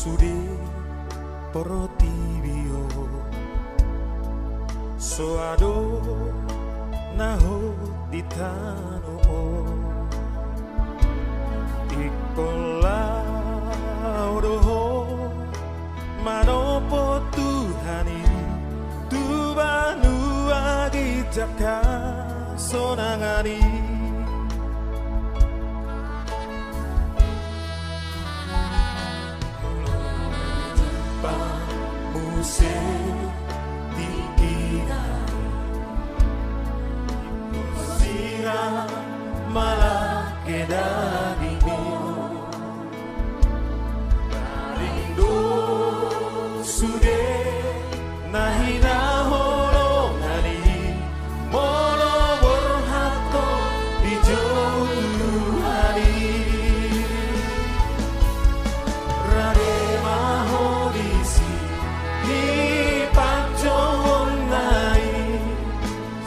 sude porotibio soado naho ditano ikola odoho manopo Tuhani tubanu agitaka sonangani muse dikira sira malah kedadini rindu sude nahina holongani mono berhato di Tuhan rade mahodisi di panjang nai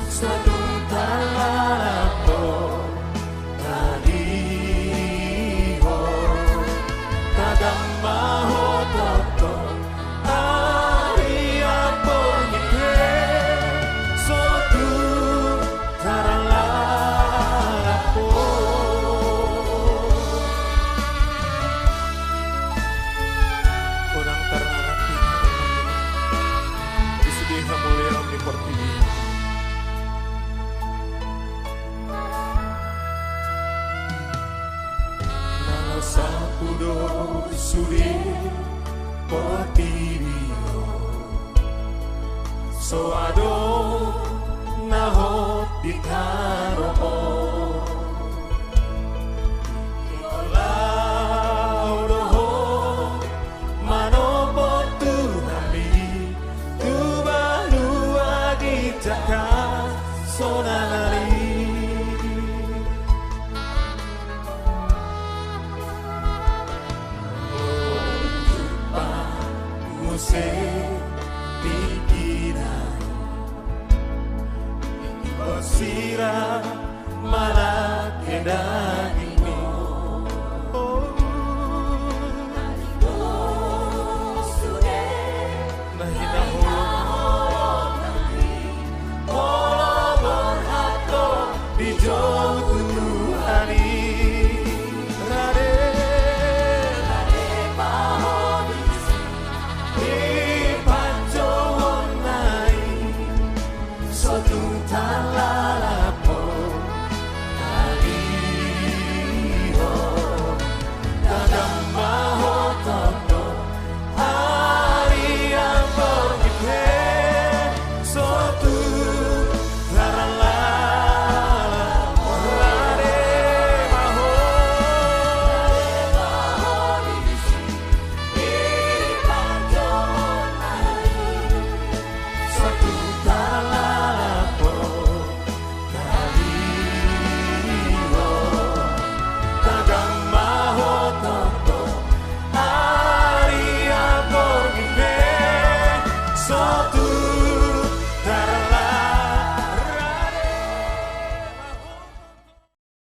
satu talapo tadi ho kadang mahototo ari apa nyite suatu taralapo kurang terhati disedihi mulia omniportivi nalo sapudo sudi portirio soado naho ditani